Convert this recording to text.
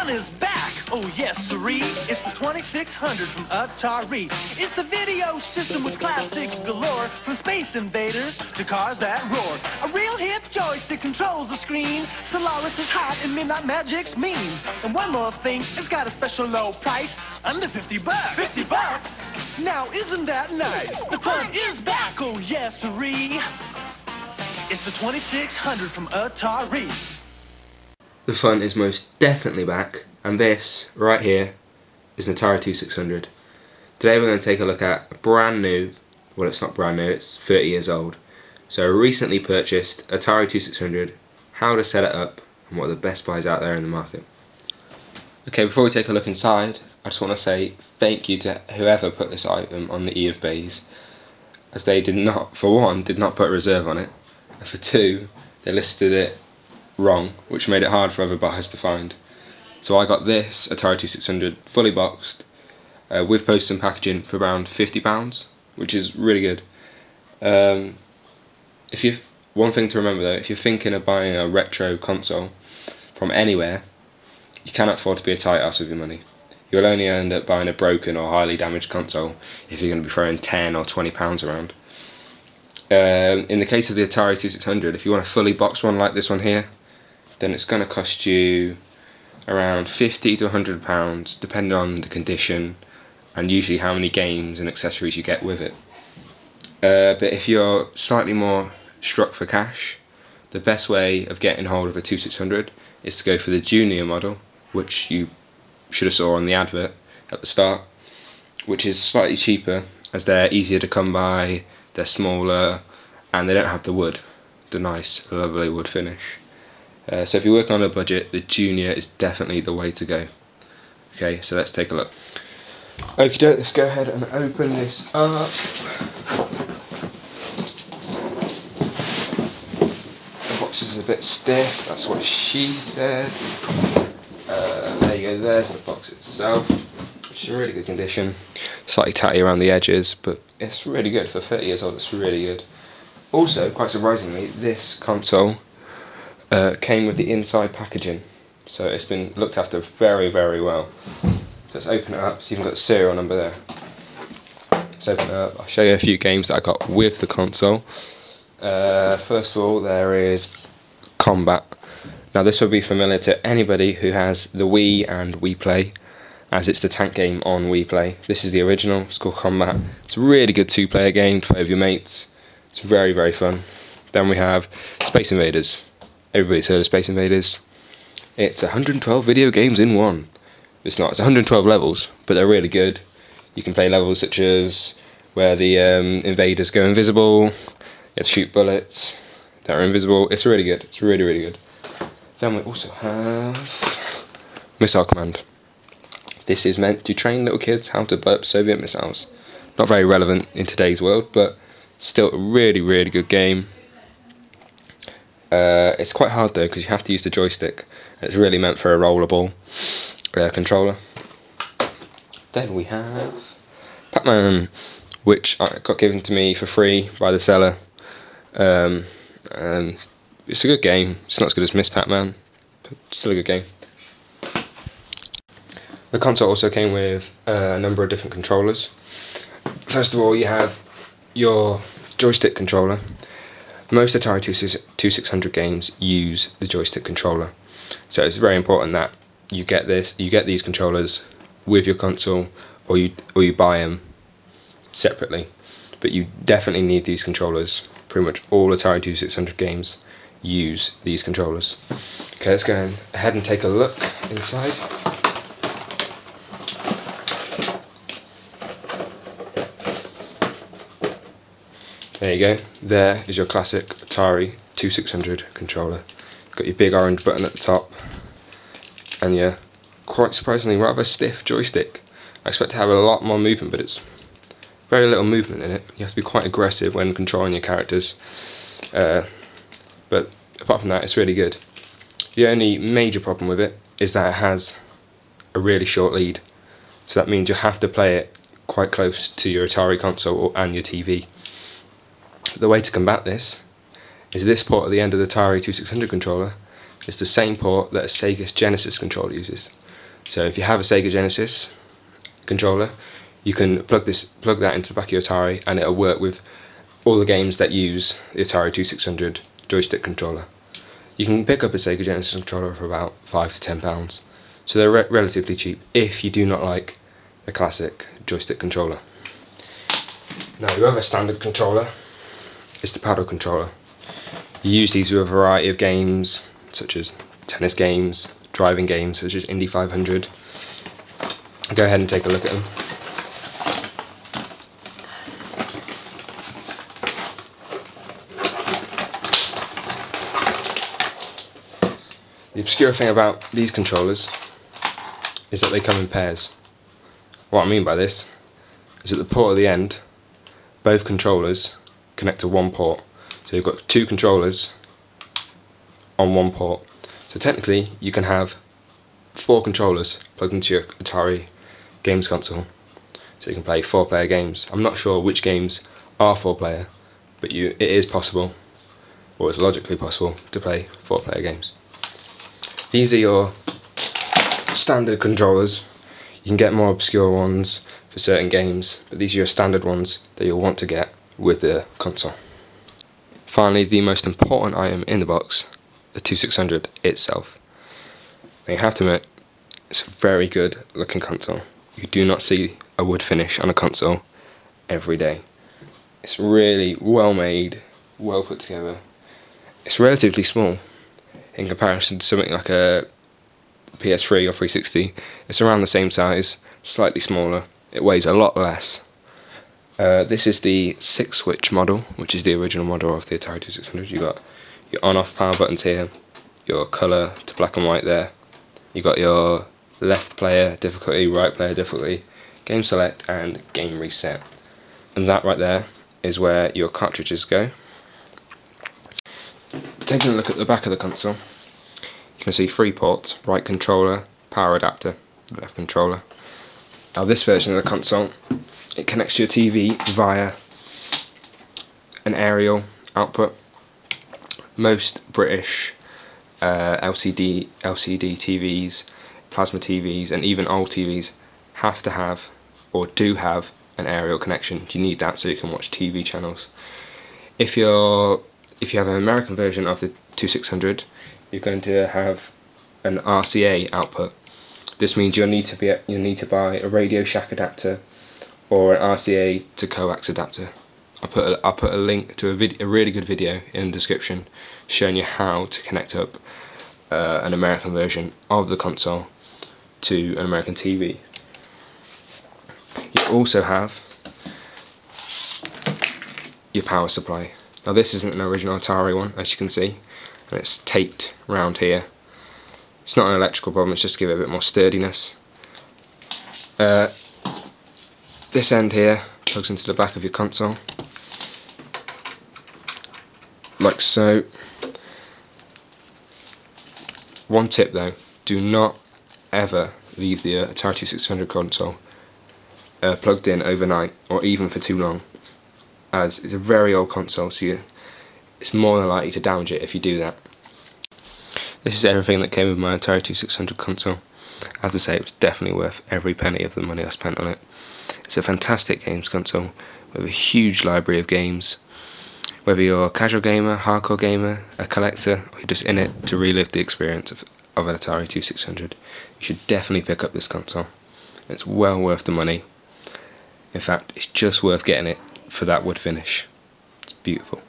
fun is back. Oh, yes, sirree. It's the 2600 from Atari. It's the video system with classics galore, from Space Invaders to cars that roar. A real hip joystick controls the screen. Solaris is hot and Midnight Magic's mean. And one more thing, it's got a special low price, under 50 bucks. 50 bucks? Now, isn't that nice? The fun is back. Oh, yes, sirree. It's the 2600 from Atari. The fun is most definitely back, and this right here is an Atari 2600. Today we're going to take a look at a brand new, well, it's not brand new, it's 30 years old. So a recently purchased Atari 2600, how to set it up, and what are the best buys out there in the market. Okay, before we take a look inside, I just want to say thank you to whoever put this item on the of bays, as they did not, for one, did not put a reserve on it, and for two, they listed it wrong, which made it hard for other buyers to find. So I got this Atari 2600 fully boxed with post and packaging for around £50, which is really good. One thing to remember though, if you're thinking of buying a retro console from anywhere, you cannot afford to be a tight ass with your money. You'll only end up buying a broken or highly damaged console if you're going to be throwing £10 or £20 around. In the case of the Atari 2600, if you want a fully boxed one like this one here, then it's going to cost you around £50 to £100, depending on the condition and usually how many games and accessories you get with it. But if you're slightly more struck for cash, the best way of getting hold of a 2600 is to go for the junior model, which you should have saw on the advert at the start, which is slightly cheaper as they're easier to come by, they're smaller, and they don't have the wood, the nice lovely wood finish. So if you're working on a budget, the junior is definitely the way to go. Okay, so let's take a look. Okay, let's go ahead and open this up. The box is a bit stiff, that's what she said. There you go, there's the box itself, which is in really good condition. Slightly tatty around the edges, but it's really good. For 30 years old, it's really good. Also, quite surprisingly, this console came with the inside packaging, so it's been looked after very, very well. So let's open it up. So you've got the serial number there. Let's open it up. I'll show you a few games that I got with the console. First of all, there is Combat. Now this will be familiar to anybody who has the Wii and Wii Play, as it's the tank game on Wii Play. This is the original. It's called Combat. It's a really good two-player game to play with your mates. It's very, very fun. Then we have Space Invaders. Everybody's heard of Space Invaders. It's 112 video games in one. It's not, it's 112 levels, but they're really good. You can play levels such as where the invaders go invisible, you have to shoot bullets that are invisible. It's really good, it's really, really good. Then we also have Missile Command. This is meant to train little kids how to blow up Soviet missiles. Not very relevant in today's world, but still a really, really good game. It's quite hard though, because you have to use the joystick. It's really meant for a rollerball controller. Then we have Pac-Man, which got given to me for free by the seller. And it's a good game. It's not as good as Miss Pac-Man, but still a good game. The console also came with a number of different controllers. First of all, you have your joystick controller. Most Atari 2600 games use the joystick controller, so it's very important that you get these controllers with your console, or you buy them separately. But you definitely need these controllers. Pretty much all Atari 2600 games use these controllers. Okay, let's go ahead and take a look inside. There you go, there is your classic Atari 2600 controller. Got your big orange button at the top, and yeah, quite surprisingly rather stiff joystick. I expect to have a lot more movement, but it's very little movement in it. You have to be quite aggressive when controlling your characters, but apart from that, it's really good. The only major problem with it is that it has a really short lead, so that means you have to play it quite close to your Atari console and your TV. The way to combat this is this port at the end of the Atari 2600 controller is the same port that a Sega Genesis controller uses. So if you have a Sega Genesis controller, you can plug that into the back of your Atari, and it'll work with all the games that use the Atari 2600 joystick controller. You can pick up a Sega Genesis controller for about £5 to £10, so they're relatively cheap if you do not like the classic joystick controller. Now your other standard controller is the paddle controller. You use these with a variety of games, such as tennis games, driving games such as Indy 500. Go ahead and take a look at them. The obscure thing about these controllers is that they come in pairs. What I mean by this is at the port at the end, both controllers connect to one port. So you've got two controllers on one port. So technically you can have 4 controllers plugged into your Atari games console. So you can play 4-player games. I'm not sure which games are 4-player, but it is possible, or it's logically possible, to play 4-player games. These are your standard controllers. You can get more obscure ones for certain games, but these are your standard ones that you'll want to get with the console. Finally, the most important item in the box, the 2600 itself. Now you have to admit, it's a very good looking console. You do not see a wood finish on a console every day. It's really well made, well put together. It's relatively small in comparison to something like a PS3 or 360. It's around the same size, slightly smaller. It weighs a lot less. This is the 6-switch model, which is the original model of the Atari 2600. You've got your on-off power buttons here, your colour to black and white there. You've got your left player difficulty, right player difficulty, game select and game reset. And that right there is where your cartridges go. Taking a look at the back of the console, you can see 3 ports: right controller, power adapter, left controller. Now this version of the console, it connects to your TV via an aerial output. Most British LCD TVs, plasma TVs and even old TVs have to have, or do have, an aerial connection. You need that so you can watch TV channels. If you have an American version of the 2600, you're going to have an RCA output. This means you'll need to buy a Radio Shack adapter or an RCA to coax adapter. I'll put a link to a really good video in the description showing you how to connect up an American version of the console to an American TV. You also have your power supply. Now this isn't an original Atari one, as you can see, and it's taped round here. It's not an electrical problem, it's just to give it a bit more sturdiness. This end here plugs into the back of your console, like so. One tip though, do not ever leave the Atari 2600 console plugged in overnight or even for too long, as it's a very old console, so it's more than likely to damage it if you do that. This is everything that came with my Atari 2600 console. As I say, it was definitely worth every penny of the money I spent on it. It's a fantastic games console with a huge library of games. Whether you're a casual gamer, hardcore gamer, a collector, or you're just in it to relive the experience of an Atari 2600, you should definitely pick up this console. It's well worth the money. In fact, it's just worth getting it for that wood finish. It's beautiful.